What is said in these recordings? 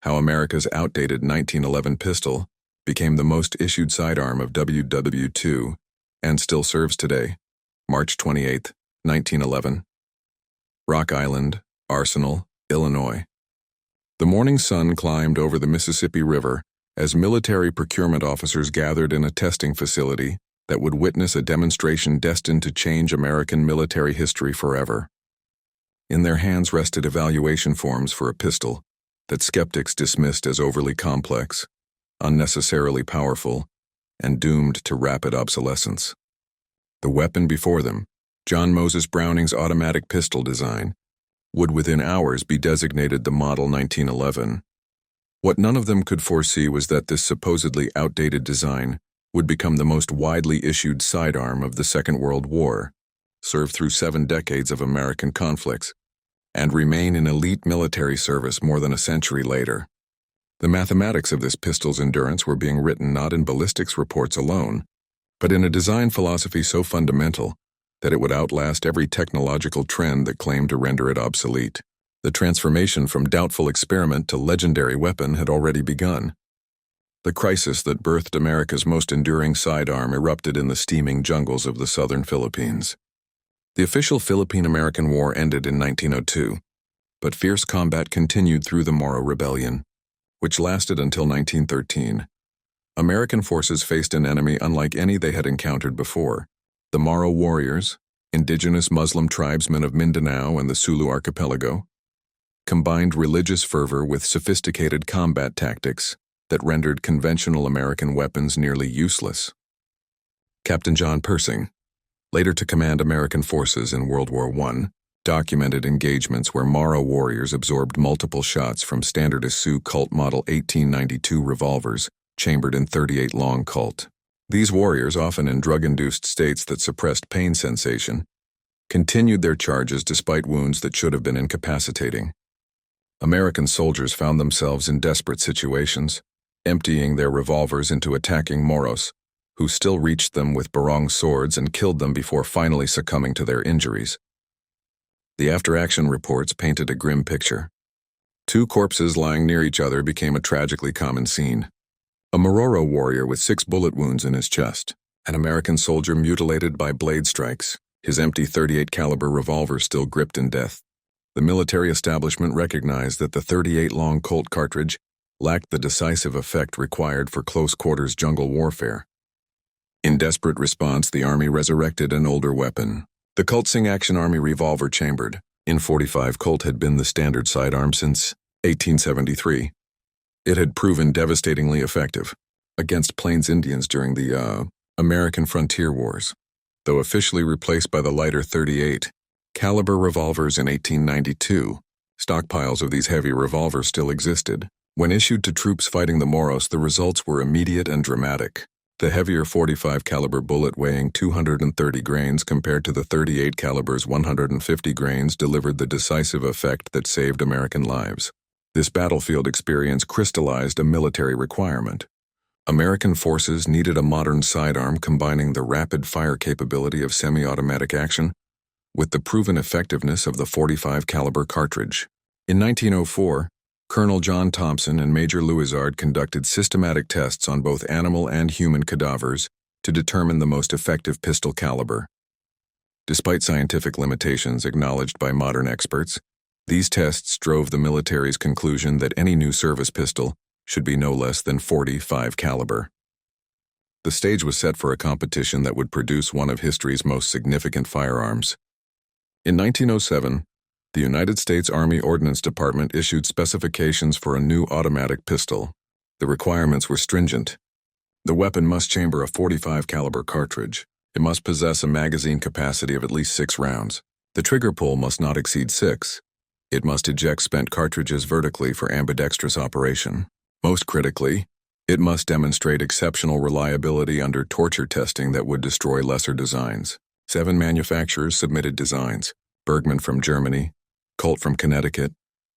how America's outdated 1911 pistol became the most issued sidearm of WW2 and still serves today. March 28, 1911. Rock Island, Arsenal, Illinois. The morning sun climbed over the Mississippi River as military procurement officers gathered in a testing facility that would witness a demonstration destined to change American military history forever. In their hands rested evaluation forms for a pistol that skeptics dismissed as overly complex, unnecessarily powerful, and doomed to rapid obsolescence. The weapon before them, John Moses Browning's automatic pistol design, would within hours be designated the Model 1911. What none of them could foresee was that this supposedly outdated design would become the most widely issued sidearm of the Second World War, serve through 7 decades of American conflicts, and remain in elite military service more than a century later. The mathematics of this pistol's endurance were being written not in ballistics reports alone, but in a design philosophy so fundamental that it would outlast every technological trend that claimed to render it obsolete. The transformation from doubtful experiment to legendary weapon had already begun. The crisis that birthed America's most enduring sidearm erupted in the steaming jungles of the southern Philippines. The official Philippine-American War ended in 1902, but fierce combat continued through the Moro Rebellion, which lasted until 1913. American forces faced an enemy unlike any they had encountered before. The Moro warriors, indigenous Muslim tribesmen of Mindanao and the Sulu archipelago, combined religious fervor with sophisticated combat tactics that rendered conventional American weapons nearly useless. Captain John Pershing, later to command American forces in World War I, documented engagements where Moro warriors absorbed multiple shots from standard Issue Colt Model 1892 revolvers chambered in .38 long Colt. These warriors, often in drug-induced states that suppressed pain sensation, continued their charges despite wounds that should have been incapacitating. American soldiers found themselves in desperate situations, emptying their revolvers into attacking Moros, who still reached them with barong swords and killed them before finally succumbing to their injuries. The after-action reports painted a grim picture. 2 corpses lying near each other became a tragically common scene. A Moro warrior with 6 bullet wounds in his chest, an American soldier mutilated by blade strikes, his empty .38 caliber revolver still gripped in death. The military establishment recognized that the .38 long Colt cartridge lacked the decisive effect required for close-quarters jungle warfare. In desperate response, the Army resurrected an older weapon. The Colt Sing-Action Army revolver chambered in .45 Colt had been the standard sidearm since 1873. It had proven devastatingly effective against Plains Indians during the American Frontier Wars, though officially replaced by the lighter .38 caliber revolvers in 1892. Stockpiles of these heavy revolvers still existed. When issued to troops fighting the Moros, the results were immediate and dramatic. The heavier .45 caliber bullet weighing 230 grains compared to the .38 caliber's 150 grains delivered the decisive effect that saved American lives. This battlefield experience crystallized a military requirement. American forces needed a modern sidearm combining the rapid fire capability of semi-automatic action with the proven effectiveness of the .45 caliber cartridge. In 1904, Colonel John Thompson and Major Louisard conducted systematic tests on both animal and human cadavers to determine the most effective pistol caliber. Despite scientific limitations acknowledged by modern experts, these tests drove the military's conclusion that any new service pistol should be no less than .45 caliber. The stage was set for a competition that would produce one of history's most significant firearms. In 1907, the United States Army Ordnance Department issued specifications for a new automatic pistol. The requirements were stringent. The weapon must chamber a .45 caliber cartridge. It must possess a magazine capacity of at least 6 rounds. The trigger pull must not exceed 6. It must eject spent cartridges vertically for ambidextrous operation. Most critically, it must demonstrate exceptional reliability under torture testing that would destroy lesser designs. 7 manufacturers submitted designs: Bergmann from Germany, Colt from Connecticut,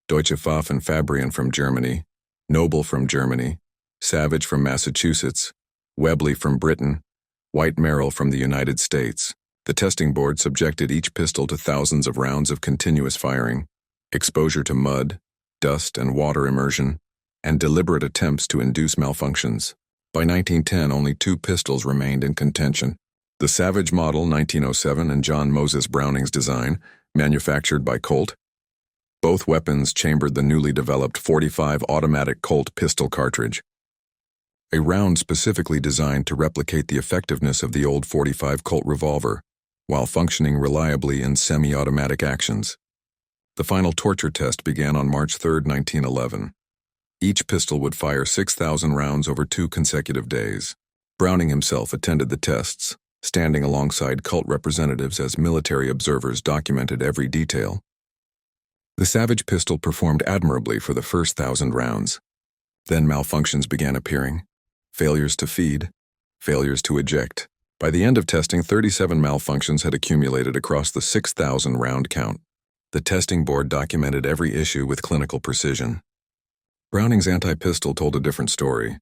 Deutsche Waffen Fabrian from Germany, Noble from Germany, Savage from Massachusetts, Webley from Britain, White Merrill from the United States. The testing board subjected each pistol to thousands of rounds of continuous firing, exposure to mud, dust, and water immersion, and deliberate attempts to induce malfunctions. By 1910, only 2 pistols remained in contention. The Savage Model 1907 and John Moses Browning's design, manufactured by Colt. Both weapons chambered the newly developed .45 automatic Colt pistol cartridge, a round specifically designed to replicate the effectiveness of the old .45 Colt revolver, while functioning reliably in semi-automatic actions. The final torture test began on March 3, 1911. Each pistol would fire 6,000 rounds over 2 consecutive days. Browning himself attended the tests, standing alongside Colt representatives as military observers documented every detail. The Savage pistol performed admirably for the first 1,000 rounds. Then malfunctions began appearing. Failures to feed, failures to eject. By the end of testing, 37 malfunctions had accumulated across the 6,000 round count. The testing board documented every issue with clinical precision. Browning's anti-pistol told a different story.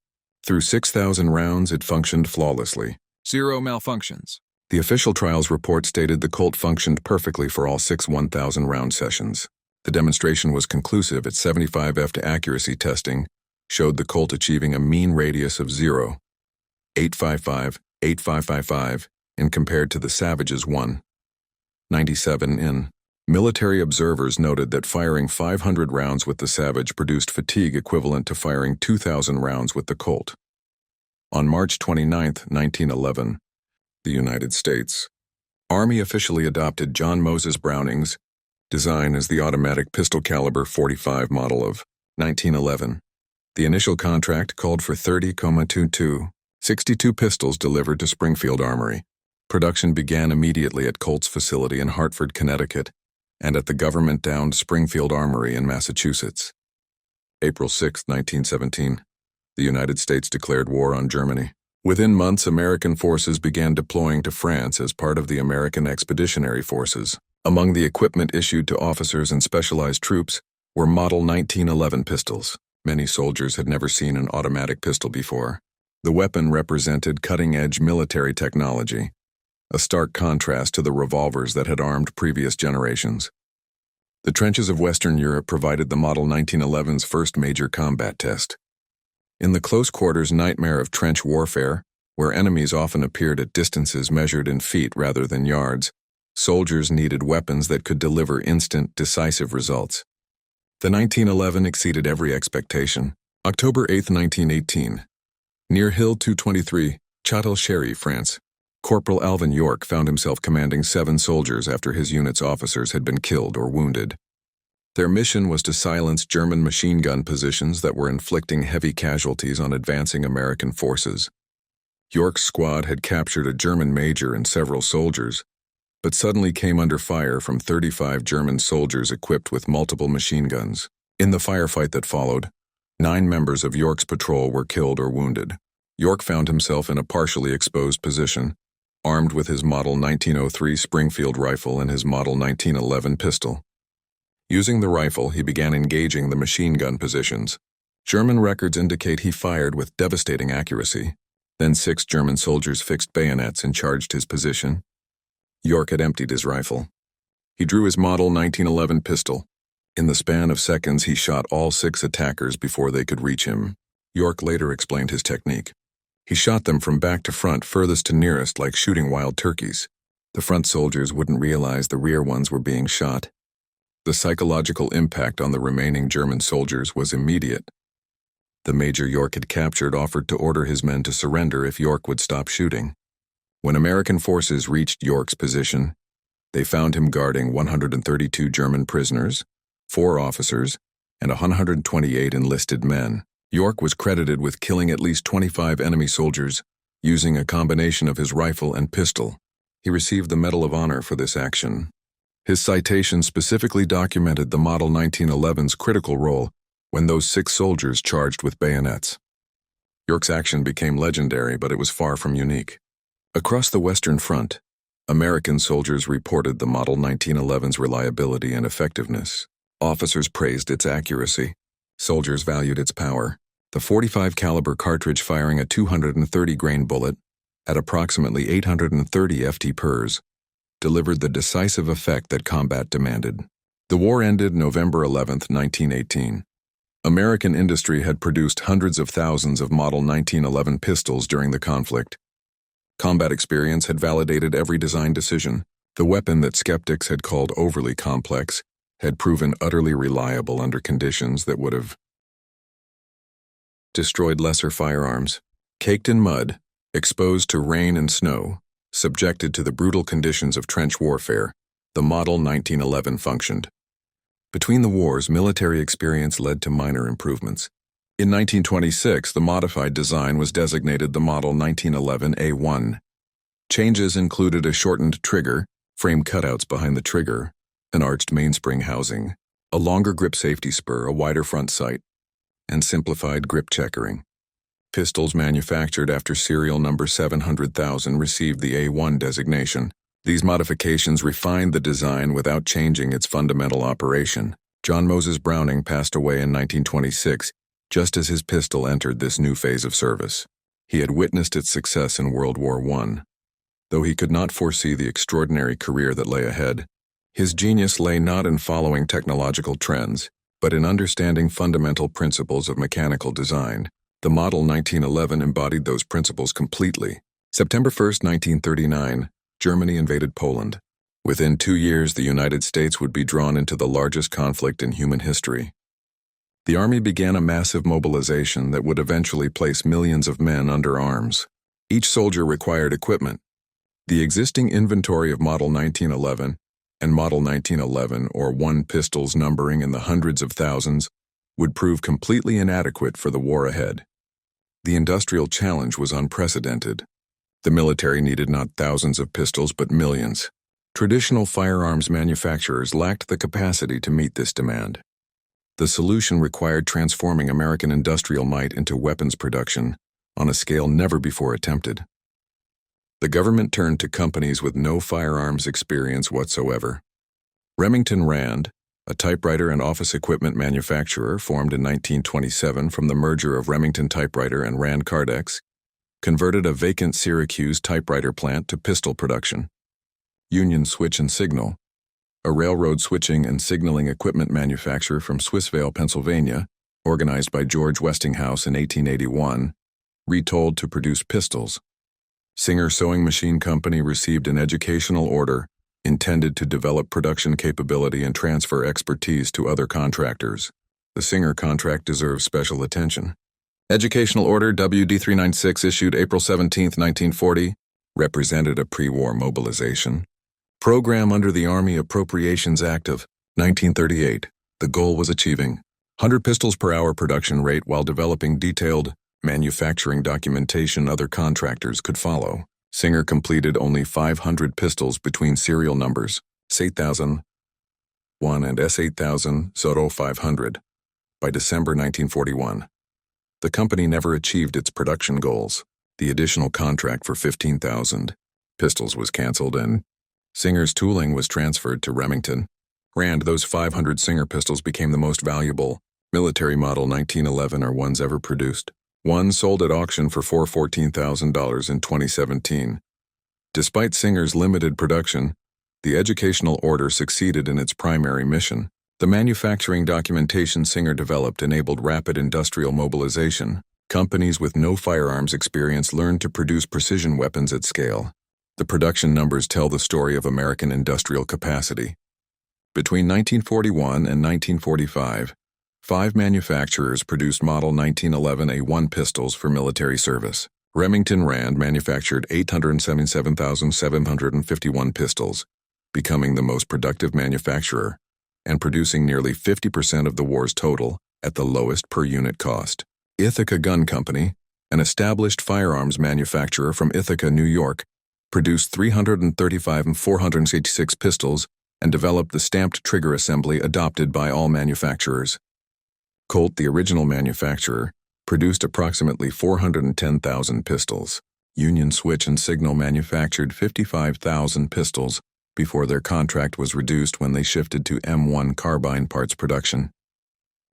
Through 6,000 rounds, it functioned flawlessly. 0 malfunctions. The official trials report stated the Colt functioned perfectly for all 6 1,000 round sessions. The demonstration was conclusive at 75 F to accuracy testing, showed the Colt achieving a mean radius of 0.855, 8.555, in compared to the Savage's 1.97 in. Military observers noted that firing 500 rounds with the Savage produced fatigue equivalent to firing 2,000 rounds with the Colt. On March 29, 1911, the United States Army officially adopted John Moses Browning's design as the automatic pistol caliber .45 model of 1911. The initial contract called for 30,22, 62 pistols delivered to Springfield Armory. Production began immediately at Colt's facility in Hartford, Connecticut, and at the government-owned Springfield Armory in Massachusetts. April 6, 1917, the United States declared war on Germany. Within months, American forces began deploying to France as part of the American Expeditionary Forces. Among the equipment issued to officers and specialized troops were Model 1911 pistols. Many soldiers had never seen an automatic pistol before. The weapon represented cutting-edge military technology, a stark contrast to the revolvers that had armed previous generations. The trenches of Western Europe provided the Model 1911's first major combat test. In the close-quarters nightmare of trench warfare, where enemies often appeared at distances measured in feet rather than yards, soldiers needed weapons that could deliver instant, decisive results. The 1911 exceeded every expectation. October 8, 1918. Near Hill 223, Châtel-Chéry, France, Corporal Alvin York found himself commanding 7 soldiers after his unit's officers had been killed or wounded. Their mission was to silence German machine gun positions that were inflicting heavy casualties on advancing American forces. York's squad had captured a German major and several soldiers, but suddenly came under fire from 35 German soldiers equipped with multiple machine guns. In the firefight that followed, 9 members of York's patrol were killed or wounded. York found himself in a partially exposed position, armed with his Model 1903 Springfield rifle and his Model 1911 pistol. Using the rifle, he began engaging the machine gun positions. German records indicate he fired with devastating accuracy. Then 6 German soldiers fixed bayonets and charged his position. York had emptied his rifle. He drew his Model 1911 pistol. In the span of seconds, he shot all 6 attackers before they could reach him. York later explained his technique. He shot them from back to front, furthest to nearest, like shooting wild turkeys. The front soldiers wouldn't realize the rear ones were being shot. The psychological impact on the remaining German soldiers was immediate. The major York had captured offered to order his men to surrender if York would stop shooting. When American forces reached York's position, they found him guarding 132 German prisoners, 4 officers, and 128 enlisted men. York was credited with killing at least 25 enemy soldiers, using a combination of his rifle and pistol. He received the Medal of Honor for this action. His citation specifically documented the Model 1911's critical role when those 6 soldiers charged with bayonets. York's action became legendary, but it was far from unique. Across the Western Front, American soldiers reported the Model 1911's reliability and effectiveness. Officers praised its accuracy. Soldiers valued its power. The .45 caliber cartridge firing a 230-grain bullet at approximately 830 ft/pers delivered the decisive effect that combat demanded. The war ended November 11, 1918. American industry had produced hundreds of thousands of Model 1911 pistols during the conflict. Combat experience had validated every design decision. The weapon that skeptics had called overly complex had proven utterly reliable under conditions that would have destroyed lesser firearms. Caked in mud, exposed to rain and snow, subjected to the brutal conditions of trench warfare, the Model 1911 functioned. Between the wars, military experience led to minor improvements. In 1926, the modified design was designated the Model 1911A1. Changes included a shortened trigger, frame cutouts behind the trigger, an arched mainspring housing, a longer grip safety spur, a wider front sight, and simplified grip checkering. Pistols manufactured after serial number 700,000 received the A1 designation. These modifications refined the design without changing its fundamental operation. John Moses Browning passed away in 1926, just as his pistol entered this new phase of service. He had witnessed its success in World War I. Though he could not foresee the extraordinary career that lay ahead, his genius lay not in following technological trends, but in understanding fundamental principles of mechanical design. The Model 1911 embodied those principles completely. September 1, 1939, Germany invaded Poland. Within 2 years, the United States would be drawn into the largest conflict in human history. The Army began a massive mobilization that would eventually place millions of men under arms. Each soldier required equipment. The existing inventory of Model 1911 and Model 1911 or 1 pistols numbering in the hundreds of thousands would prove completely inadequate for the war ahead. The industrial challenge was unprecedented. The military needed not thousands of pistols but millions. Traditional firearms manufacturers lacked the capacity to meet this demand. The solution required transforming American industrial might into weapons production on a scale never before attempted. The government turned to companies with no firearms experience whatsoever. Remington Rand, a typewriter and office equipment manufacturer formed in 1927 from the merger of Remington Typewriter and Rand Cardex, converted a vacant Syracuse typewriter plant to pistol production. Union Switch and Signal, a railroad switching and signaling equipment manufacturer from Swissvale, Pennsylvania, organized by George Westinghouse in 1881, retooled to produce pistols. Singer Sewing Machine Company received an educational order intended to develop production capability and transfer expertise to other contractors. The Singer contract deserves special attention. Educational Order WD396 issued April 17, 1940, represented a pre-war mobilization. Program under the Army Appropriations Act of 1938. The goal was achieving 100 pistols per hour production rate while developing detailed manufacturing documentation other contractors could follow. Singer completed only 500 pistols between serial numbers S8001 and S8000-500 by December 1941. The company never achieved its production goals. The additional contract for 15,000 pistols was canceled and Singer's tooling was transferred to Remington. Rand, those 500 Singer pistols became the most valuable military Model 1911 or ones ever produced. One sold at auction for $14,000 in 2017. Despite Singer's limited production, the educational order succeeded in its primary mission. The manufacturing documentation Singer developed enabled rapid industrial mobilization. Companies with no firearms experience learned to produce precision weapons at scale. The production numbers tell the story of American industrial capacity. Between 1941 and 1945, 5 manufacturers produced Model 1911A1 pistols for military service. Remington Rand manufactured 877,751 pistols, becoming the most productive manufacturer and producing nearly 50% of the war's total at the lowest per-unit cost. Ithaca Gun Company, an established firearms manufacturer from Ithaca, New York, produced 335 and 486 pistols and developed the stamped trigger assembly adopted by all manufacturers. Colt, the original manufacturer, produced approximately 410,000 pistols. Union Switch and Signal manufactured 55,000 pistols before their contract was reduced when they shifted to M1 carbine parts production.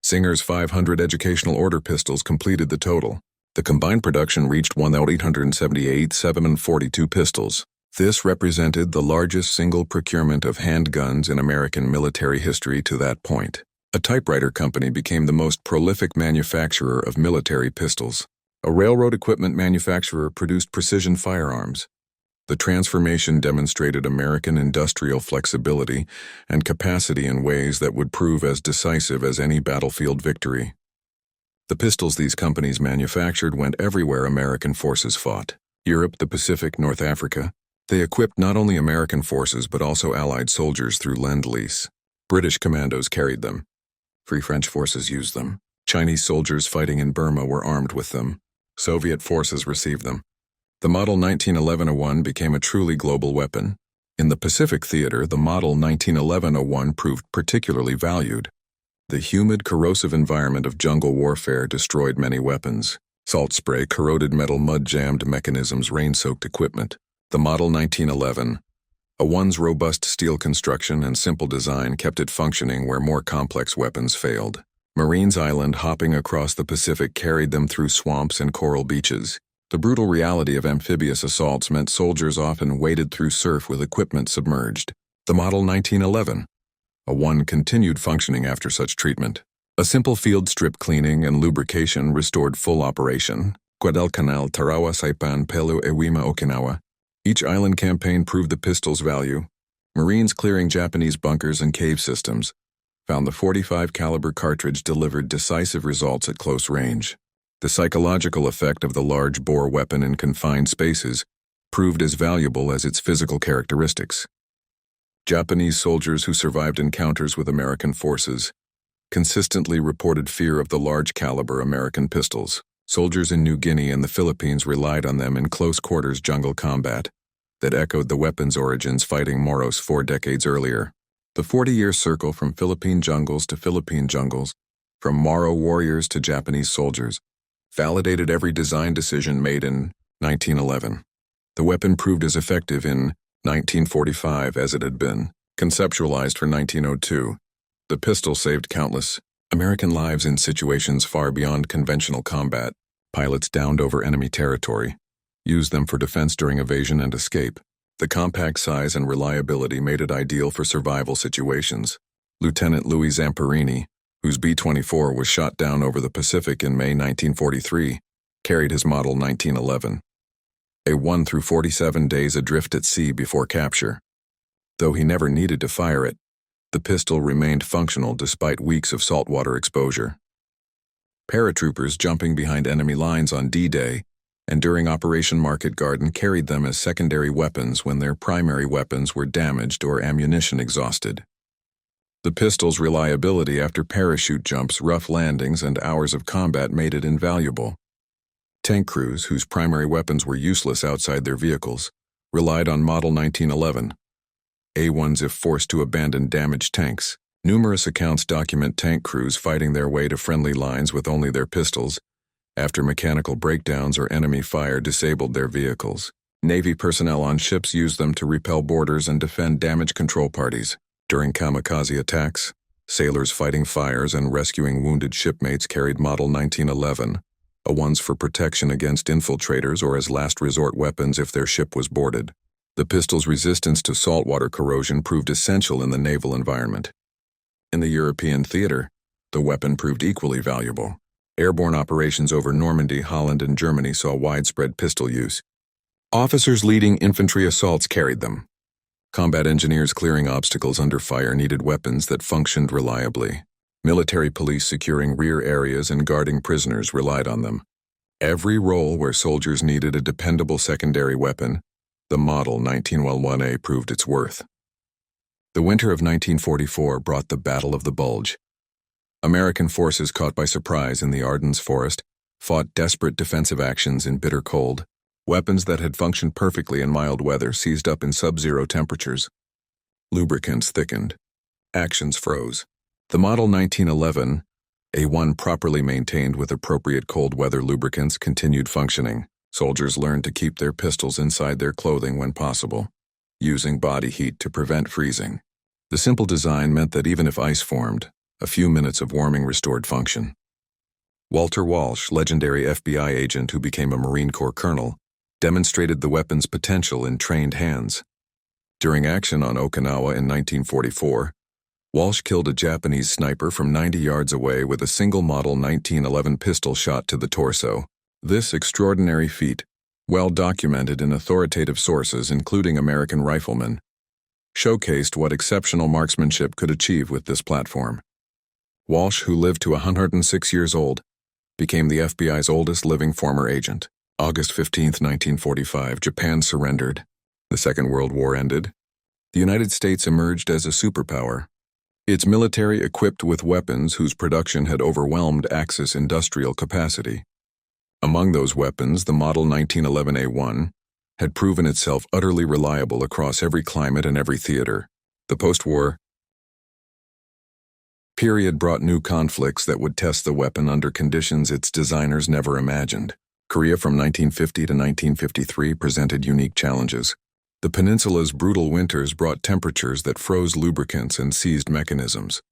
Singer's 500 educational order pistols completed the total. The combined production reached 1,878 7.42 pistols. This represented the largest single procurement of handguns in American military history to that point. A typewriter company became the most prolific manufacturer of military pistols. A railroad equipment manufacturer produced precision firearms. The transformation demonstrated American industrial flexibility and capacity in ways that would prove as decisive as any battlefield victory. The pistols these companies manufactured went everywhere American forces fought. Europe, the Pacific, North Africa. They equipped not only American forces but also Allied soldiers through Lend-Lease. British commandos carried them. Free French forces used them. Chinese soldiers fighting in Burma were armed with them. Soviet forces received them. The Model 1911-01 became a truly global weapon. In the Pacific theater, the Model 1911-01 proved particularly valued. The humid, corrosive environment of jungle warfare destroyed many weapons. Salt spray corroded metal, mud-jammed mechanisms, rain-soaked equipment. The Model 1911-01's robust steel construction and simple design kept it functioning where more complex weapons failed. Marines island hopping across the Pacific carried them through swamps and coral beaches. The brutal reality of amphibious assaults meant soldiers often waded through surf with equipment submerged. The Model 1911-01 continued functioning after such treatment. A simple field strip cleaning and lubrication restored full operation. Guadalcanal, Tarawa, Saipan, Pelu, Iwima, Okinawa. Each island campaign proved the pistol's value. Marines clearing Japanese bunkers and cave systems found the .45 caliber cartridge delivered decisive results at close range. The psychological effect of the large-bore weapon in confined spaces proved as valuable as its physical characteristics. Japanese soldiers who survived encounters with American forces consistently reported fear of the large-caliber American pistols. Soldiers in New Guinea and the Philippines relied on them in close-quarters jungle combat that echoed the weapon's origins fighting Moros 4 decades earlier. The 40-year circle from Philippine jungles to Philippine jungles, from Moro warriors to Japanese soldiers, validated every design decision made in 1911. The weapon proved as effective in 1945 as it had been conceptualized for 1902. The pistol saved countless American lives in situations far beyond conventional combat. Pilots downed over enemy territory used them for defense during evasion and escape. The compact size and reliability made it ideal for survival situations. Lieutenant Louis Zamperini, whose B-24 was shot down over the Pacific in May 1943, carried his Model 1911. A 1 through 47 days adrift at sea before capture. Though he never needed to fire it, the pistol remained functional despite weeks of saltwater exposure. Paratroopers jumping behind enemy lines on D-Day and during Operation Market Garden carried them as secondary weapons when their primary weapons were damaged or ammunition exhausted. The pistol's reliability after parachute jumps, rough landings, and hours of combat made it invaluable. Tank crews, whose primary weapons were useless outside their vehicles, relied on Model 1911. A1s if forced to abandon damaged tanks. Numerous accounts document tank crews fighting their way to friendly lines with only their pistols, after mechanical breakdowns or enemy fire disabled their vehicles. Navy personnel on ships used them to repel boarders and defend damage control parties. During kamikaze attacks, sailors fighting fires and rescuing wounded shipmates carried Model 1911-01s for protection against infiltrators or as last resort weapons if their ship was boarded. The pistol's resistance to saltwater corrosion proved essential in the naval environment. In the European theater, the weapon proved equally valuable. Airborne operations over Normandy, Holland, and Germany saw widespread pistol use. Officers leading infantry assaults carried them. Combat engineers clearing obstacles under fire needed weapons that functioned reliably. Military police securing rear areas and guarding prisoners relied on them. Every role where soldiers needed a dependable secondary weapon, the Model 1911A proved its worth. The winter of 1944 brought the Battle of the Bulge. American forces caught by surprise in the Ardennes forest fought desperate defensive actions in bitter cold. Weapons that had functioned perfectly in mild weather seized up in sub-zero temperatures. Lubricants thickened. Actions froze. The Model 1911-A1 properly maintained with appropriate cold weather lubricants continued functioning. Soldiers learned to keep their pistols inside their clothing when possible, using body heat to prevent freezing. The simple design meant that even if ice formed, a few minutes of warming restored function. Walter Walsh, legendary FBI agent who became a Marine Corps colonel, demonstrated the weapon's potential in trained hands. During action on Okinawa in 1944, Walsh killed a Japanese sniper from 90 yards away with a single Model 1911 pistol shot to the torso. This extraordinary feat, well documented in authoritative sources including American Rifleman, showcased what exceptional marksmanship could achieve with this platform. Walsh, who lived to 106 years old, became the FBI's oldest living former agent. August 15, 1945, Japan surrendered. The Second World War ended. The United States emerged as a superpower. Its military equipped with weapons whose production had overwhelmed Axis industrial capacity. Among those weapons, the Model 1911A1 had proven itself utterly reliable across every climate and every theater. The post-war period brought new conflicts that would test the weapon under conditions its designers never imagined. Korea from 1950 to 1953 presented unique challenges. The peninsula's brutal winters brought temperatures that froze lubricants and seized mechanisms.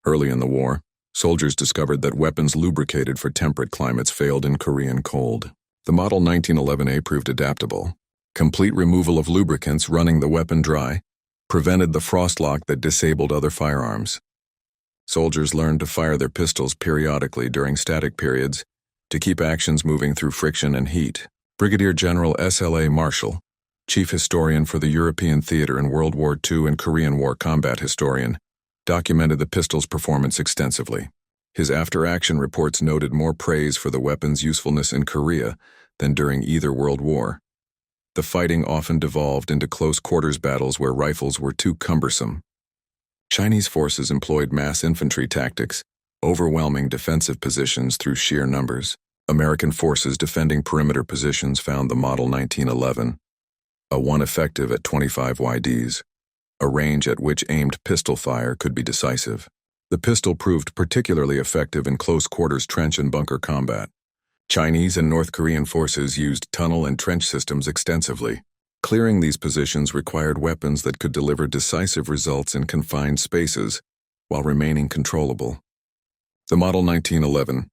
Early in the war, soldiers discovered that weapons lubricated for temperate climates failed in Korean cold. The Model 1911A proved adaptable. Complete removal of lubricants running the weapon dry prevented the frost lock that disabled other firearms. Soldiers learned to fire their pistols periodically during static periods to keep actions moving through friction and heat. Brigadier General S.L.A. Marshall, chief historian for the European theater in World War II and Korean War combat historian, documented the pistol's performance extensively. His after-action reports noted more praise for the weapon's usefulness in Korea than during either World War. The fighting often devolved into close-quarters battles where rifles were too cumbersome. Chinese forces employed mass infantry tactics, overwhelming defensive positions through sheer numbers. American forces defending perimeter positions found the Model 1911 A1 effective at 25 YDs, a range at which aimed pistol fire could be decisive. The pistol proved particularly effective in close-quarters trench and bunker combat. Chinese and North Korean forces used tunnel and trench systems extensively. Clearing these positions required weapons that could deliver decisive results in confined spaces while remaining controllable. The Model 1911,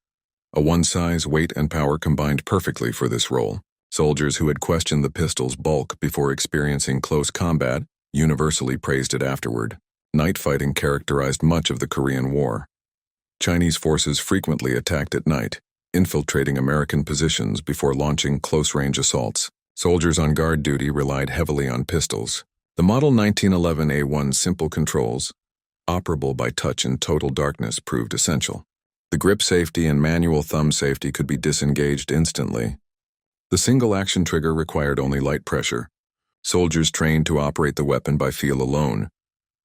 a one-size, weight, and power combined perfectly for this role. Soldiers who had questioned the pistol's bulk before experiencing close combat universally praised it afterward. Night fighting characterized much of the Korean War. Chinese forces frequently attacked at night, infiltrating American positions before launching close-range assaults. Soldiers on guard duty relied heavily on pistols. The Model 1911A1's simple controls, operable by touch in total darkness, proved essential. The grip safety and manual thumb safety could be disengaged instantly. The single action trigger required only light pressure. Soldiers trained to operate the weapon by feel alone,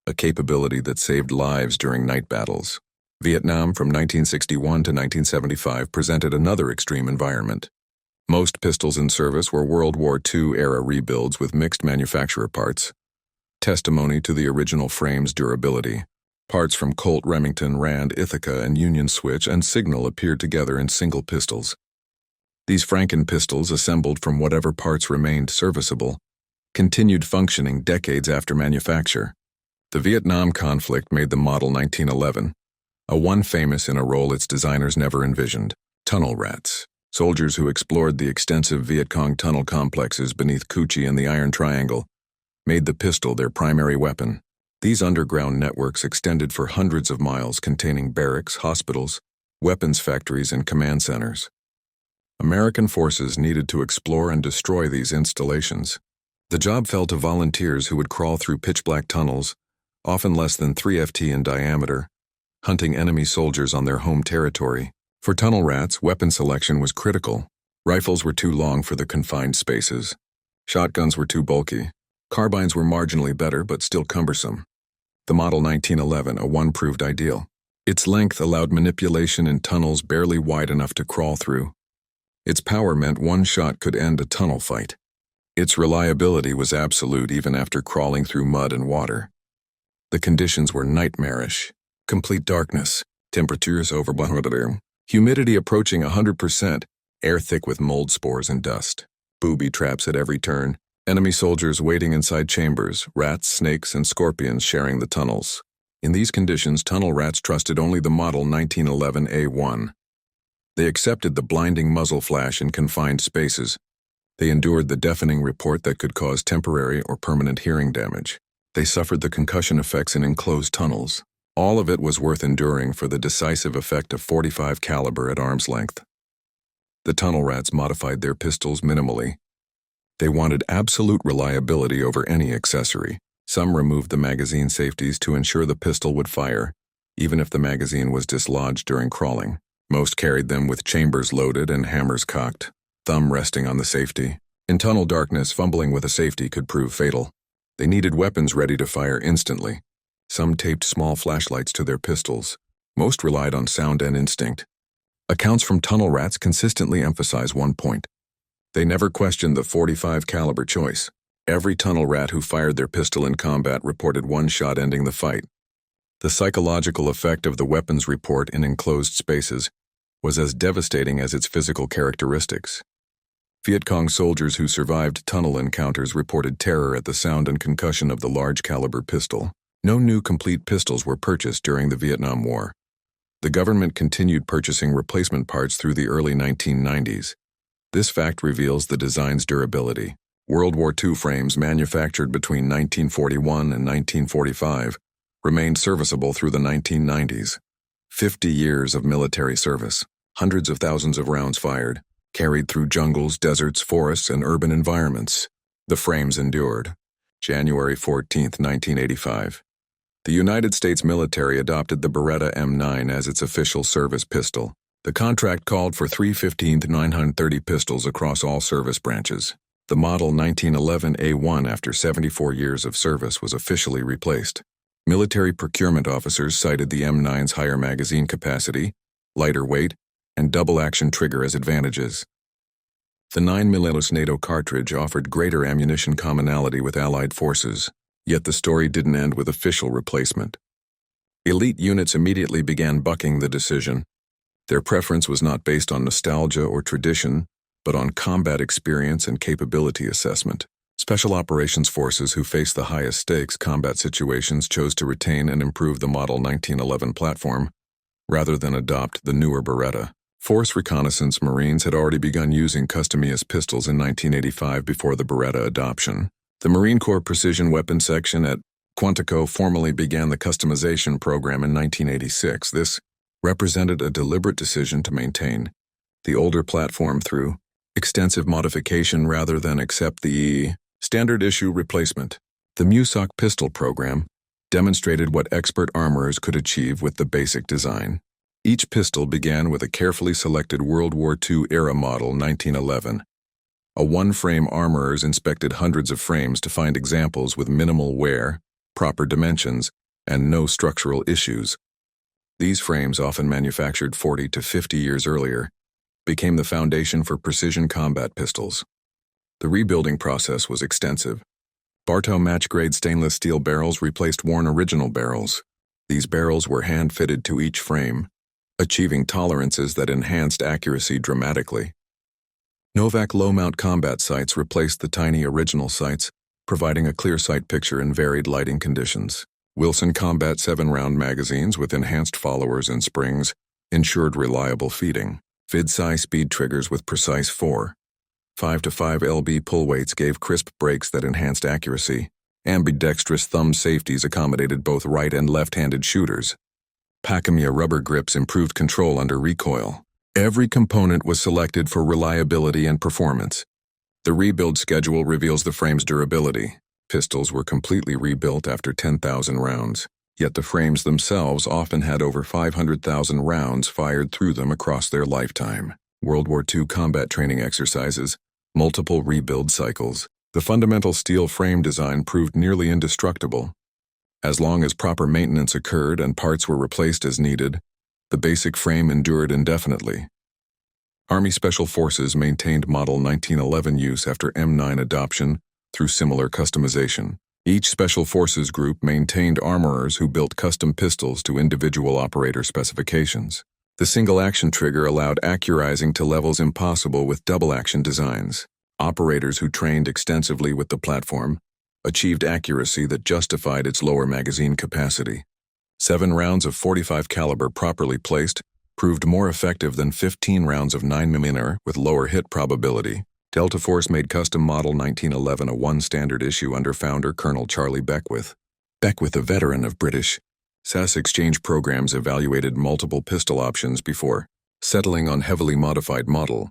a capability that saved lives during night battles. Vietnam from 1961 to 1975 presented another extreme environment. Most pistols in service were World War II-era rebuilds with mixed manufacturer parts, testimony to the original frame's durability. Parts from Colt, Remington, Rand, Ithaca, and Union Switch and Signal appeared together in single pistols. These Franken pistols, assembled from whatever parts remained serviceable, continued functioning decades after manufacture. The Vietnam conflict made the Model 1911 A1 famous in a role its designers never envisioned: tunnel rats. Soldiers who explored the extensive Viet Cong tunnel complexes beneath Cu Chi and the Iron Triangle made the pistol their primary weapon. These underground networks extended for hundreds of miles, containing barracks, hospitals, weapons factories, and command centers. American forces needed to explore and destroy these installations. The job fell to volunteers who would crawl through pitch-black tunnels, often less than 3 ft in diameter, hunting enemy soldiers on their home territory. For tunnel rats, weapon selection was critical. Rifles were too long for the confined spaces. Shotguns were too bulky. Carbines were marginally better but still cumbersome. The Model 1911 A1 proved ideal. Its length allowed manipulation in tunnels barely wide enough to crawl through. Its power meant one shot could end a tunnel fight. Its reliability was absolute even after crawling through mud and water. The conditions were nightmarish. Complete darkness, temperatures over 100, humidity approaching 100%, air thick with mold spores and dust, booby traps at every turn, enemy soldiers waiting inside chambers, rats, snakes, and scorpions sharing the tunnels. In these conditions, tunnel rats trusted only the Model 1911 A1. They accepted the blinding muzzle flash in confined spaces. They endured the deafening report that could cause temporary or permanent hearing damage. They suffered the concussion effects in enclosed tunnels. All of it was worth enduring for the decisive effect of .45 caliber at arm's length. The tunnel rats modified their pistols minimally. They wanted absolute reliability over any accessory. Some removed the magazine safeties to ensure the pistol would fire, even if the magazine was dislodged during crawling. Most carried them with chambers loaded and hammers cocked, thumb resting on the safety. In tunnel darkness, fumbling with a safety could prove fatal. They needed weapons ready to fire instantly. Some taped small flashlights to their pistols. Most relied on sound and instinct. Accounts from tunnel rats consistently emphasize one point. They never questioned the .45 caliber choice. Every tunnel rat who fired their pistol in combat reported one shot ending the fight. The psychological effect of the weapons report in enclosed spaces was as devastating as its physical characteristics. Viet Cong soldiers who survived tunnel encounters reported terror at the sound and concussion of the large caliber pistol. No new complete pistols were purchased during the Vietnam War. The government continued purchasing replacement parts through the early 1990s. This fact reveals the design's durability. World War II frames manufactured between 1941 and 1945 remained serviceable through the 1990s. 50 years of military service, hundreds of thousands of rounds fired, carried through jungles, deserts, forests, and urban environments. The frames endured. January 14, 1985. The United States military adopted the Beretta M9 as its official service pistol. The contract called for 315-930 pistols across all service branches. The model 1911 A1, after 74 years of service, was officially replaced. Military procurement officers cited the M9's higher magazine capacity, lighter weight, and double-action trigger as advantages. The 9mm NATO cartridge offered greater ammunition commonality with Allied forces, yet the story didn't end with official replacement. Elite units immediately began bucking the decision. Their preference was not based on nostalgia or tradition, but on combat experience and capability assessment. Special operations forces who faced the highest stakes combat situations chose to retain and improve the Model 1911 platform, rather than adopt the newer Beretta. Force reconnaissance Marines had already begun using custom-ES pistols in 1985 before the Beretta adoption. The Marine Corps Precision Weapons Section at Quantico formally began the customization program in 1986. This represented a deliberate decision to maintain the older platform through extensive modification rather than accept the standard issue replacement. The MUSOC pistol program demonstrated what expert armorers could achieve with the basic design. Each pistol began with a carefully selected World War II-era model 1911. A one-frame armorers inspected hundreds of frames to find examples with minimal wear, proper dimensions, and no structural issues. These frames, often manufactured 40 to 50 years earlier, became the foundation for precision combat pistols. The rebuilding process was extensive. Bartow match-grade stainless steel barrels replaced worn original barrels. These barrels were hand-fitted to each frame, achieving tolerances that enhanced accuracy dramatically. Novak low-mount combat sights replaced the tiny original sights, providing a clear sight picture in varied lighting conditions. Wilson Combat 7-round magazines with enhanced followers and springs ensured reliable feeding. Vid-Sci speed triggers with precise 4.5 lb pull weights gave crisp brakes that enhanced accuracy. Ambidextrous thumb safeties accommodated both right and left-handed shooters. Pacamiya rubber grips improved control under recoil. Every component was selected for reliability and performance. The rebuild schedule reveals the frame's durability. Pistols were completely rebuilt after 10,000 rounds, yet the frames themselves often had over 500,000 rounds fired through them across their lifetime. World War II combat training exercises, multiple rebuild cycles. The fundamental steel frame design proved nearly indestructible. As long as proper maintenance occurred and parts were replaced as needed, the basic frame endured indefinitely. Army Special Forces maintained Model 1911 use after M9 adoption through similar customization. Each Special Forces group maintained armorers who built custom pistols to individual operator specifications. The single-action trigger allowed accurizing to levels impossible with double-action designs. Operators who trained extensively with the platform achieved accuracy that justified its lower magazine capacity. 7 rounds of .45 caliber properly placed proved more effective than 15 rounds of 9mm with lower hit probability. Delta Force made custom Model 1911 a one standard issue under founder Colonel Charlie Beckwith. Beckwith, a veteran of British SAS exchange programs evaluated multiple pistol options before settling on heavily modified model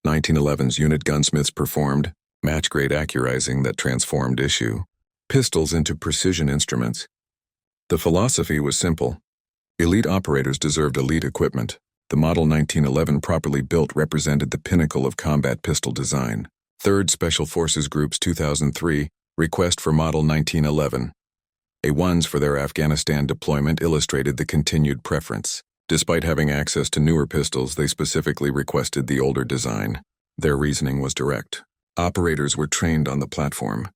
1911's unit gunsmiths performed match-grade accurizing that transformed issue pistols into precision instruments. The philosophy was simple. Elite operators deserved elite equipment. The Model 1911 properly built represented the pinnacle of combat pistol design. 3rd Special Forces Group's 2003 request for Model 1911 A1s for their Afghanistan deployment illustrated the continued preference. Despite having access to newer pistols, they specifically requested the older design. Their reasoning was direct. Operators were trained on the platform.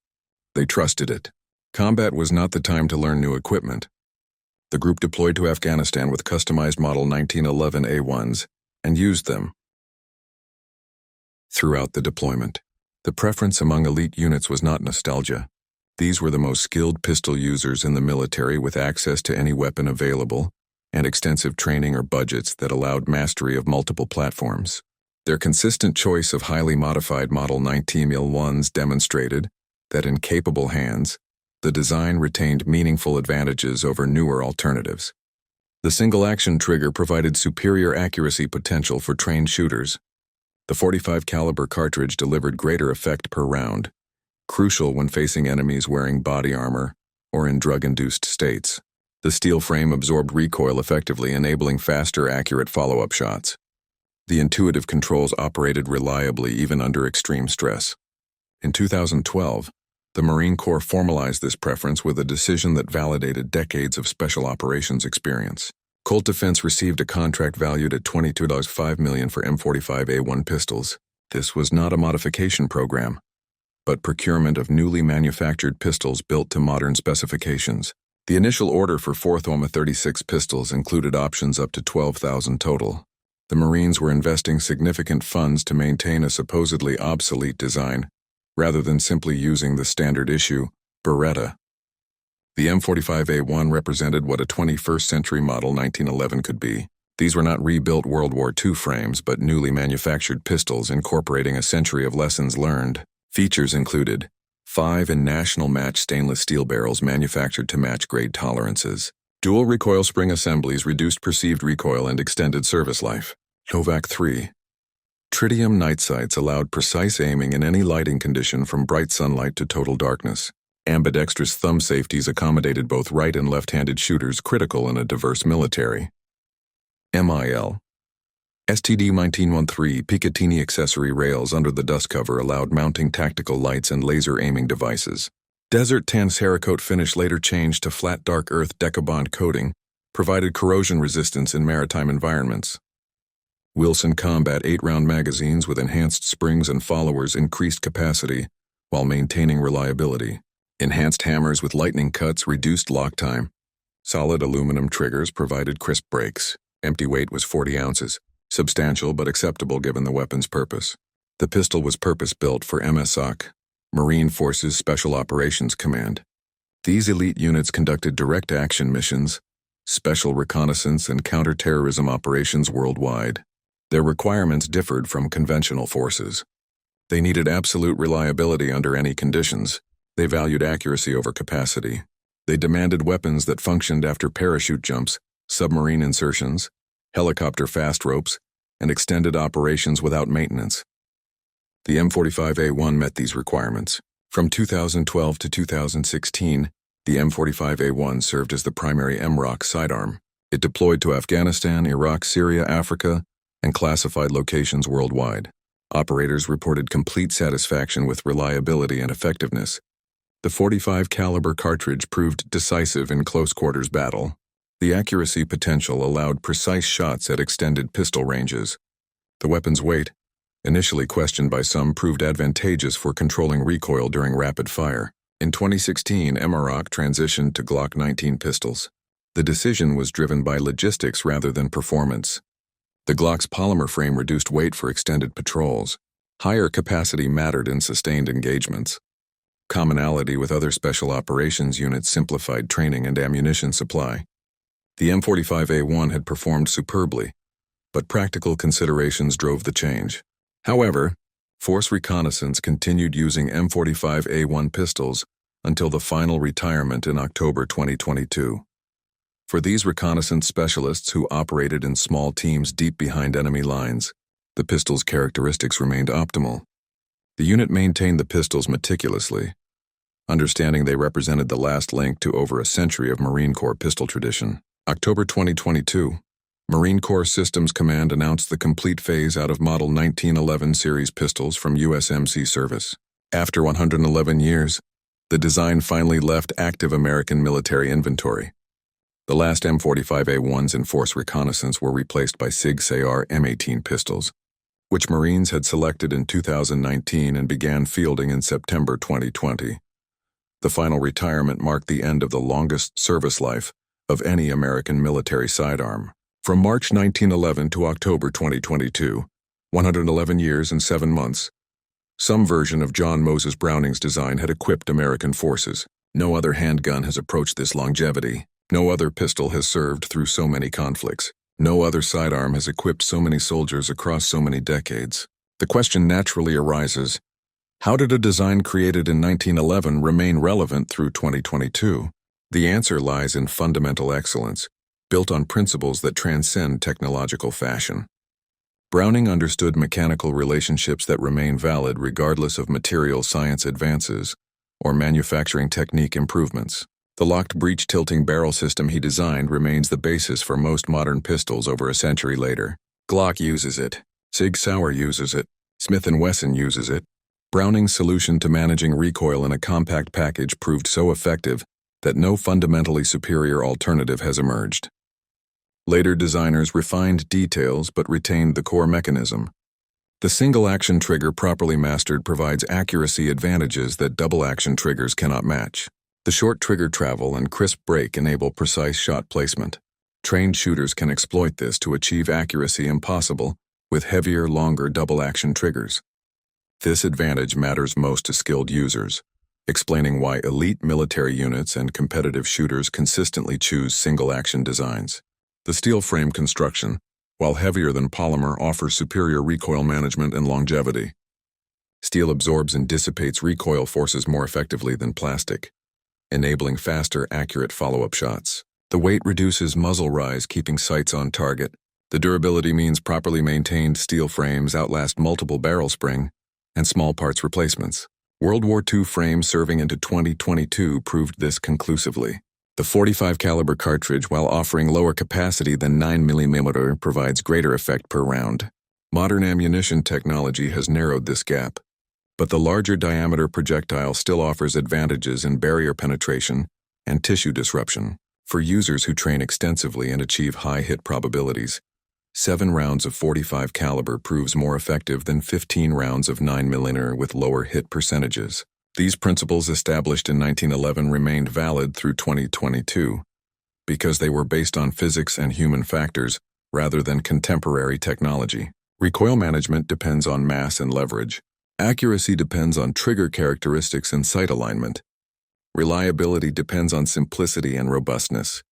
They trusted it. Combat was not the time to learn new equipment. The group deployed to Afghanistan with customized Model 1911 A1s and used them. Throughout the deployment, the preference among elite units was not nostalgia. These were the most skilled pistol users in the military with access to any weapon available and extensive training or budgets that allowed mastery of multiple platforms. Their consistent choice of highly modified Model 1911s demonstrated that in capable hands, the design retained meaningful advantages over newer alternatives. The single-action trigger provided superior accuracy potential for trained shooters. The .45 caliber cartridge delivered greater effect per round, crucial when facing enemies wearing body armor or in drug-induced states. The steel frame absorbed recoil effectively, enabling faster, accurate follow-up shots. The intuitive controls operated reliably even under extreme stress. In 2012, the Marine Corps formalized this preference with a decision that validated decades of special operations experience. Colt Defense received a contract valued at $22.5 million for M45A1 pistols. This was not a modification program, but procurement of newly manufactured pistols built to modern specifications. The initial order for 4th OMA 36 pistols included options up to $12,000 total. The Marines were investing significant funds to maintain a supposedly obsolete design, rather than simply using the standard issue Beretta. The M45A1 represented what a 21st century Model 1911 could be. These were not rebuilt World War II frames, but newly manufactured pistols incorporating a century of lessons learned. Features included 5 in national match stainless steel barrels manufactured to match grade tolerances. Dual recoil spring assemblies reduced perceived recoil and extended service life. Novak 3. Tritium night sights allowed precise aiming in any lighting condition from bright sunlight to total darkness. Ambidextrous thumb safeties accommodated both right and left-handed shooters, critical in a diverse military. MIL. STD 1913 Picatinny accessory rails under the dust cover allowed mounting tactical lights and laser aiming devices. Desert Tan Cerakote finish, later changed to flat dark earth Decabond coating, provided corrosion resistance in maritime environments. Wilson Combat 8-round magazines with enhanced springs and followers increased capacity while maintaining reliability. Enhanced hammers with lightning cuts reduced lock time. Solid aluminum triggers provided crisp brakes. Empty weight was 40 ounces, substantial but acceptable given the weapon's purpose. The pistol was purpose-built for MSOC, Marine Forces Special Operations Command. These elite units conducted direct action missions, special reconnaissance, and counter-terrorism operations worldwide. Their requirements differed from conventional forces. They needed absolute reliability under any conditions. They valued accuracy over capacity. They demanded weapons that functioned after parachute jumps, submarine insertions, helicopter fast ropes, and extended operations without maintenance. The M45A1 met these requirements. From 2012 to 2016, the M45A1 served as the primary MROC sidearm. It deployed to Afghanistan, Iraq, Syria, Africa, and classified locations worldwide. Operators reported complete satisfaction with reliability and effectiveness. The .45 caliber cartridge proved decisive in close-quarters battle. The accuracy potential allowed precise shots at extended pistol ranges. The weapon's weight, initially questioned by some, proved advantageous for controlling recoil during rapid fire. In 2016, MROC transitioned to Glock 19 pistols. The decision was driven by logistics rather than performance. The Glock's polymer frame reduced weight for extended patrols. Higher capacity mattered in sustained engagements. Commonality with other special operations units simplified training and ammunition supply. The M45A1 had performed superbly, but practical considerations drove the change. However, Force Reconnaissance continued using M45A1 pistols until the final retirement in October 2022. For these reconnaissance specialists who operated in small teams deep behind enemy lines, the pistol's characteristics remained optimal. The unit maintained the pistols meticulously, understanding they represented the last link to over a century of Marine Corps pistol tradition. October 2022, Marine Corps Systems Command announced the complete phase-out of Model 1911 series pistols from USMC service. After 111 years, the design finally left active American military inventory. The last M45A1s in force reconnaissance were replaced by SIG Sayre M18 pistols, which Marines had selected in 2019 and began fielding in September 2020. The final retirement marked the end of the longest service life of any American military sidearm. From March 1911 to October 2022, 111 years and 7 months, some version of John Moses Browning's design had equipped American forces. No other handgun has approached this longevity. No other pistol has served through so many conflicts. No other sidearm has equipped so many soldiers across so many decades. The question naturally arises, how did a design created in 1911 remain relevant through 2022? The answer lies in fundamental excellence, built on principles that transcend technological fashion. Browning understood mechanical relationships that remain valid regardless of material science advances or manufacturing technique improvements. The locked breech tilting barrel system he designed remains the basis for most modern pistols over a century later. Glock uses it. SIG Sauer uses it. Smith & Wesson uses it. Browning's solution to managing recoil in a compact package proved so effective that no fundamentally superior alternative has emerged. Later designers refined details but retained the core mechanism. The single-action trigger properly mastered provides accuracy advantages that double-action triggers cannot match. The short trigger travel and crisp break enable precise shot placement. Trained shooters can exploit this to achieve accuracy impossible with heavier, longer double-action triggers. This advantage matters most to skilled users, explaining why elite military units and competitive shooters consistently choose single-action designs. The steel frame construction, while heavier than polymer, offers superior recoil management and longevity. Steel absorbs and dissipates recoil forces more effectively than plastic, enabling faster, accurate follow-up shots. The weight reduces muzzle rise, keeping sights on target. The durability means properly maintained steel frames outlast multiple barrel spring and small parts replacements. World War II frames serving into 2022 proved this conclusively. The .45 caliber cartridge, while offering lower capacity than 9mm, provides greater effect per round. Modern ammunition technology has narrowed this gap, but the larger diameter projectile still offers advantages in barrier penetration and tissue disruption. For users who train extensively and achieve high hit probabilities, 7 rounds of .45 caliber proves more effective than 15 rounds of 9mm with lower hit percentages. These principles established in 1911 remained valid through 2022 because they were based on physics and human factors rather than contemporary technology. Recoil management depends on mass and leverage. Accuracy depends on trigger characteristics and sight alignment. Reliability depends on simplicity and robustness.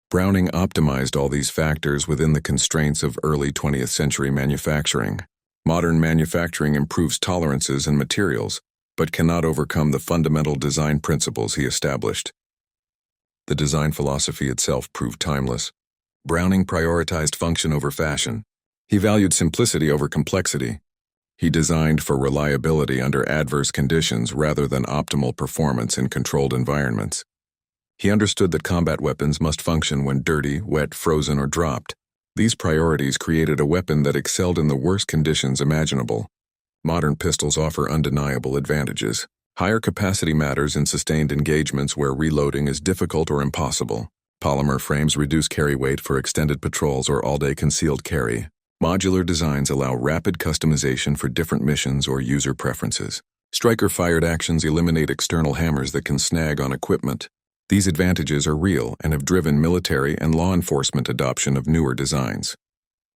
Browning optimized all these factors within the constraints of early 20th century manufacturing. Modern manufacturing improves tolerances and materials, but cannot overcome the fundamental design principles he established. The design philosophy itself proved timeless. Browning prioritized function over fashion. He valued simplicity over complexity. He designed for reliability under adverse conditions rather than optimal performance in controlled environments. He understood that combat weapons must function when dirty, wet, frozen, or dropped. These priorities created a weapon that excelled in the worst conditions imaginable. Modern pistols offer undeniable advantages. Higher capacity matters in sustained engagements where reloading is difficult or impossible. Polymer frames reduce carry weight for extended patrols or all-day concealed carry. Modular designs allow rapid customization for different missions or user preferences. Striker-fired actions eliminate external hammers that can snag on equipment. These advantages are real and have driven military and law enforcement adoption of newer designs.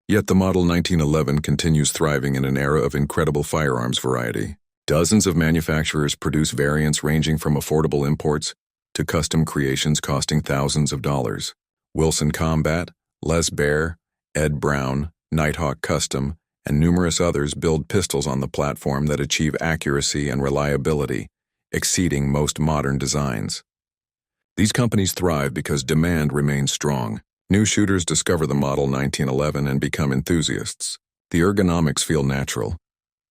Yet the Model 1911 continues thriving in an era of incredible firearms variety. Dozens of manufacturers produce variants ranging from affordable imports to custom creations costing thousands of dollars. Wilson Combat, Les Baer, Ed Brown, Nighthawk Custom, and numerous others build pistols on the platform that achieve accuracy and reliability, exceeding most modern designs. These companies thrive because demand remains strong. New shooters discover the Model 1911 and become enthusiasts. The ergonomics feel natural.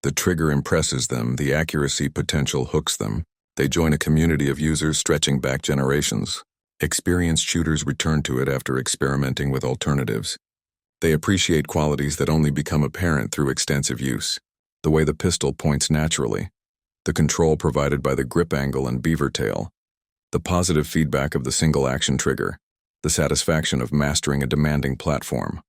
The trigger impresses them, the accuracy potential hooks them. They join a community of users stretching back generations. Experienced shooters return to it after experimenting with alternatives. They appreciate qualities that only become apparent through extensive use. The way the pistol points naturally, the control provided by the grip angle and beaver tail, the positive feedback of the single-action trigger, the satisfaction of mastering a demanding platform.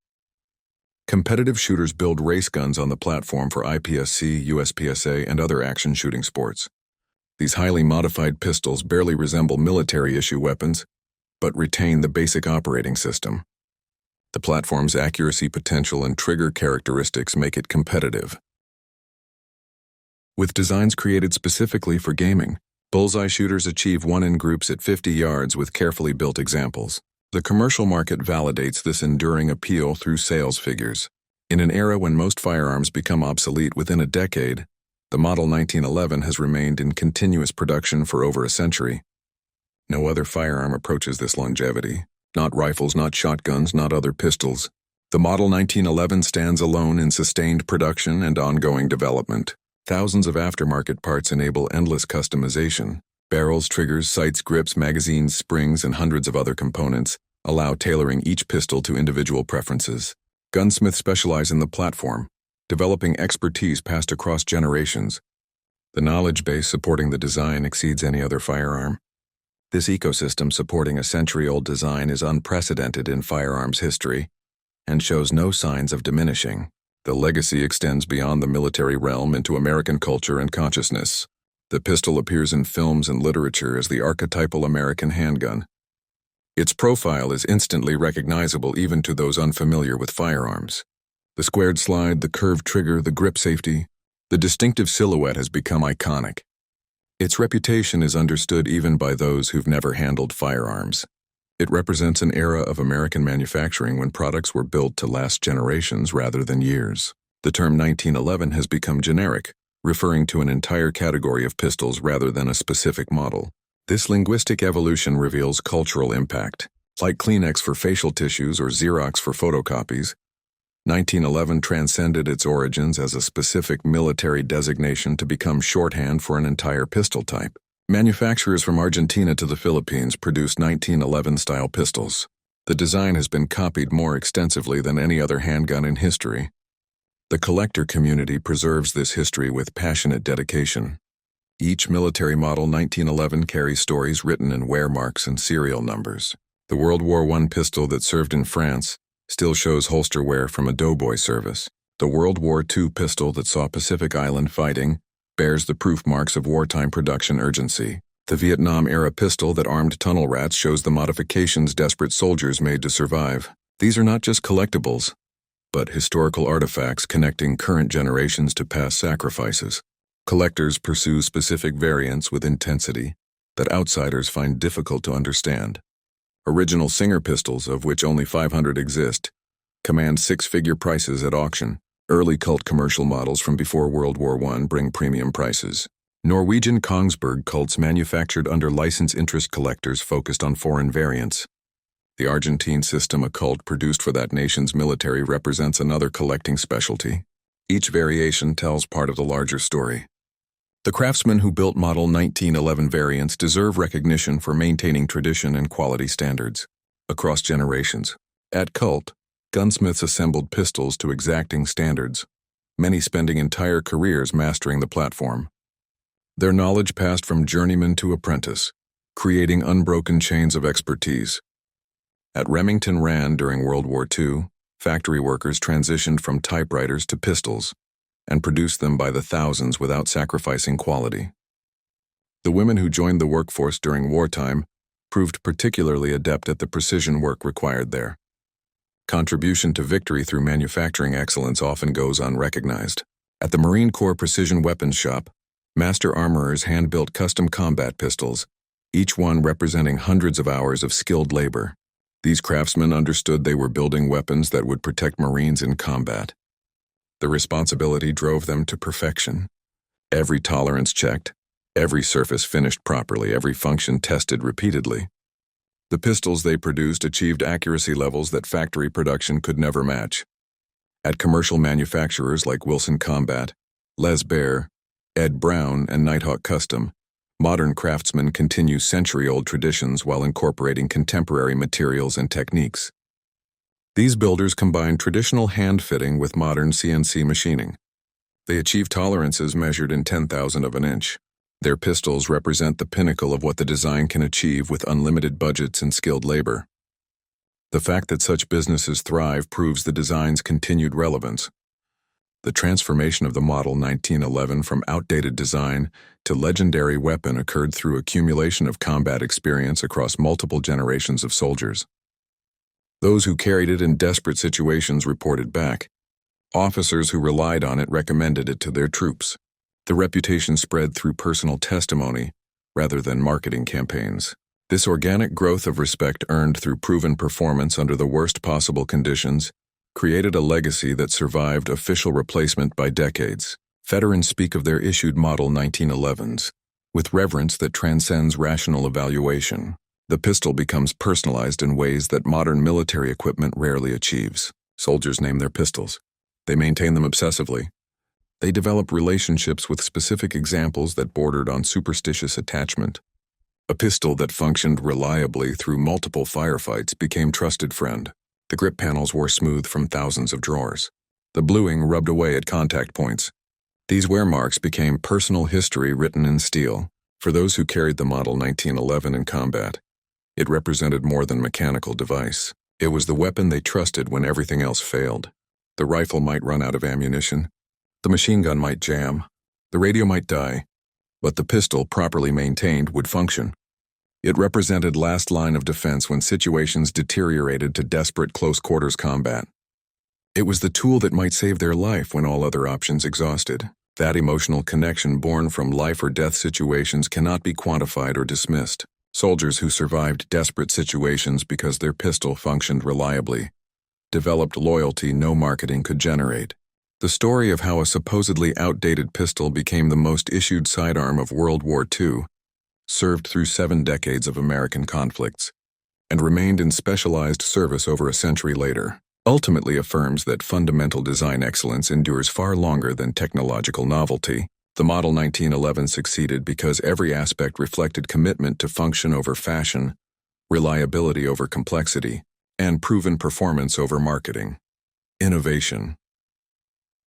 Competitive shooters build race guns on the platform for IPSC, USPSA, and other action shooting sports. These highly modified pistols barely resemble military-issue weapons, but retain the basic operating system. The platform's accuracy potential and trigger characteristics make it competitive. With designs created specifically for gaming, bullseye shooters achieve one-in groups at 50 yards with carefully built examples. The commercial market validates this enduring appeal through sales figures. In an era when most firearms become obsolete within a decade, the Model 1911 has remained in continuous production for over a century. No other firearm approaches this longevity. Not rifles, not shotguns, not other pistols. The Model 1911 stands alone in sustained production and ongoing development. Thousands of aftermarket parts enable endless customization. Barrels, triggers, sights, grips, magazines, springs, and hundreds of other components allow tailoring each pistol to individual preferences. Gunsmiths specialize in the platform, developing expertise passed across generations. The knowledge base supporting the design exceeds any other firearm. This ecosystem supporting a century-old design is unprecedented in firearms history and shows no signs of diminishing. The legacy extends beyond the military realm into American culture and consciousness. The pistol appears in films and literature as the archetypal American handgun. Its profile is instantly recognizable even to those unfamiliar with firearms. The squared slide, the curved trigger, the grip safety, the distinctive silhouette has become iconic. Its reputation is understood even by those who've never handled firearms. It represents an era of American manufacturing when products were built to last generations rather than years. The term 1911 has become generic, referring to an entire category of pistols rather than a specific model. This linguistic evolution reveals cultural impact. Like Kleenex for facial tissues or Xerox for photocopies, 1911 transcended its origins as a specific military designation to become shorthand for an entire pistol type. Manufacturers from Argentina to the Philippines produced 1911-style pistols. The design has been copied more extensively than any other handgun in history. The collector community preserves this history with passionate dedication. Each military model 1911 carries stories written in wear marks and serial numbers. The World War I pistol that served in France still shows holster wear from a doughboy service. The World War II pistol that saw Pacific Island fighting bears the proof marks of wartime production urgency. The Vietnam-era pistol that armed tunnel rats shows the modifications desperate soldiers made to survive. These are not just collectibles, but historical artifacts connecting current generations to past sacrifices. Collectors pursue specific variants with intensity that outsiders find difficult to understand. Original Singer pistols, of which only 500 exist, command six-figure prices at auction. Early Colt commercial models from before World War I bring premium prices. Norwegian Kongsberg Colts manufactured under license interest collectors focused on foreign variants. The Argentine system, a Colt produced for that nation's military, represents another collecting specialty. Each variation tells part of the larger story. The craftsmen who built Model 1911 variants deserve recognition for maintaining tradition and quality standards across generations. At Colt, gunsmiths assembled pistols to exacting standards, many spending entire careers mastering the platform. Their knowledge passed from journeyman to apprentice, creating unbroken chains of expertise. At Remington Rand during World War II, factory workers transitioned from typewriters to pistols and produced them by the thousands without sacrificing quality. The women who joined the workforce during wartime proved particularly adept at the precision work required there. Contribution to victory through manufacturing excellence often goes unrecognized. At the Marine Corps Precision Weapons Shop, master armorers hand-built custom combat pistols, each one representing hundreds of hours of skilled labor. These craftsmen understood they were building weapons that would protect Marines in combat. The responsibility drove them to perfection. Every tolerance checked, every surface finished properly, every function tested repeatedly. The pistols they produced achieved accuracy levels that factory production could never match. At commercial manufacturers like Wilson Combat, Les Baer, Ed Brown, and Nighthawk Custom, modern craftsmen continue century-old traditions while incorporating contemporary materials and techniques. These builders combine traditional hand-fitting with modern CNC machining. They achieve tolerances measured in 1/10,000 of an inch. Their pistols represent the pinnacle of what the design can achieve with unlimited budgets and skilled labor. The fact that such businesses thrive proves the design's continued relevance. The transformation of the Model 1911 from outdated design to legendary weapon occurred through accumulation of combat experience across multiple generations of soldiers. Those who carried it in desperate situations reported back. Officers who relied on it recommended it to their troops. The reputation spread through personal testimony rather than marketing campaigns. This organic growth of respect earned through proven performance under the worst possible conditions created a legacy that survived official replacement by decades. Veterans speak of their issued Model 1911s with reverence that transcends rational evaluation. The pistol becomes personalized in ways that modern military equipment rarely achieves. Soldiers name their pistols. They maintain them obsessively. They develop relationships with specific examples that bordered on superstitious attachment. A pistol that functioned reliably through multiple firefights became trusted friend. The grip panels wore smooth from thousands of drawers. The bluing rubbed away at contact points. These wear marks became personal history written in steel. For those who carried the Model 1911 in combat, it represented more than mechanical device. It was the weapon they trusted when everything else failed. The rifle might run out of ammunition. The machine gun might jam. The radio might die. But the pistol, properly maintained, would function. It represented last line of defense when situations deteriorated to desperate close-quarters combat. It was the tool that might save their life when all other options exhausted. That emotional connection born from life-or-death situations cannot be quantified or dismissed. Soldiers who survived desperate situations because their pistol functioned reliably developed loyalty no marketing could generate. The story of how a supposedly outdated pistol became the most issued sidearm of World War II served through 7 decades of American conflicts, and remained in specialized service over a century later, ultimately affirms that fundamental design excellence endures far longer than technological novelty. The Model 1911 succeeded because every aspect reflected commitment to function over fashion, reliability over complexity, and proven performance over marketing. Innovation.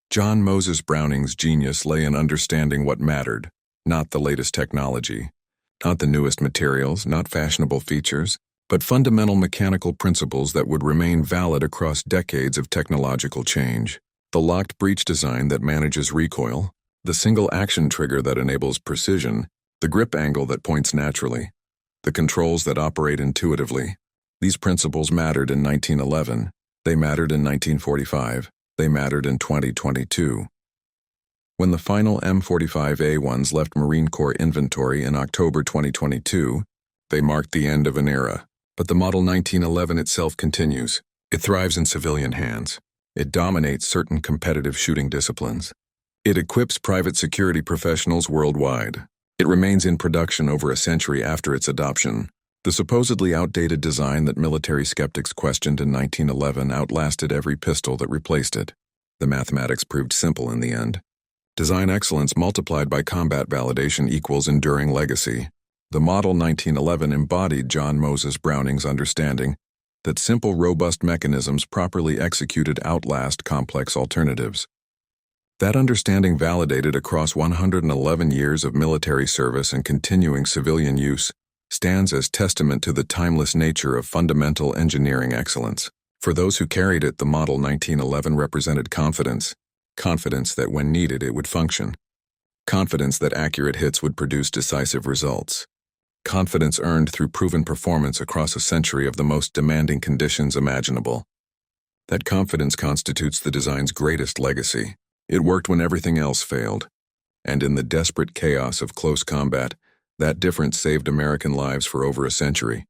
John Moses Browning's genius lay in understanding what mattered, not the latest technology. Not the newest materials, not fashionable features, but fundamental mechanical principles that would remain valid across decades of technological change. The locked breech design that manages recoil, the single action trigger that enables precision, the grip angle that points naturally, the controls that operate intuitively. These principles mattered in 1911, they mattered in 1945, they mattered in 2022. When the final M45A1s left Marine Corps inventory in October 2022, they marked the end of an era. But the Model 1911 itself continues. It thrives in civilian hands. It dominates certain competitive shooting disciplines. It equips private security professionals worldwide. It remains in production over a century after its adoption. The supposedly outdated design that military skeptics questioned in 1911 outlasted every pistol that replaced it. The mathematics proved simple in the end. Design excellence multiplied by combat validation equals enduring legacy. The Model 1911 embodied John Moses Browning's understanding that simple, robust mechanisms properly executed outlast complex alternatives. That understanding validated across 111 years of military service and continuing civilian use stands as testament to the timeless nature of fundamental engineering excellence. For those who carried it, the Model 1911 represented confidence. Confidence that when needed it would function. Confidence that accurate hits would produce decisive results. Confidence earned through proven performance across a century of the most demanding conditions imaginable. That confidence constitutes the design's greatest legacy. It worked when everything else failed. And in the desperate chaos of close combat, that difference saved American lives for over a century.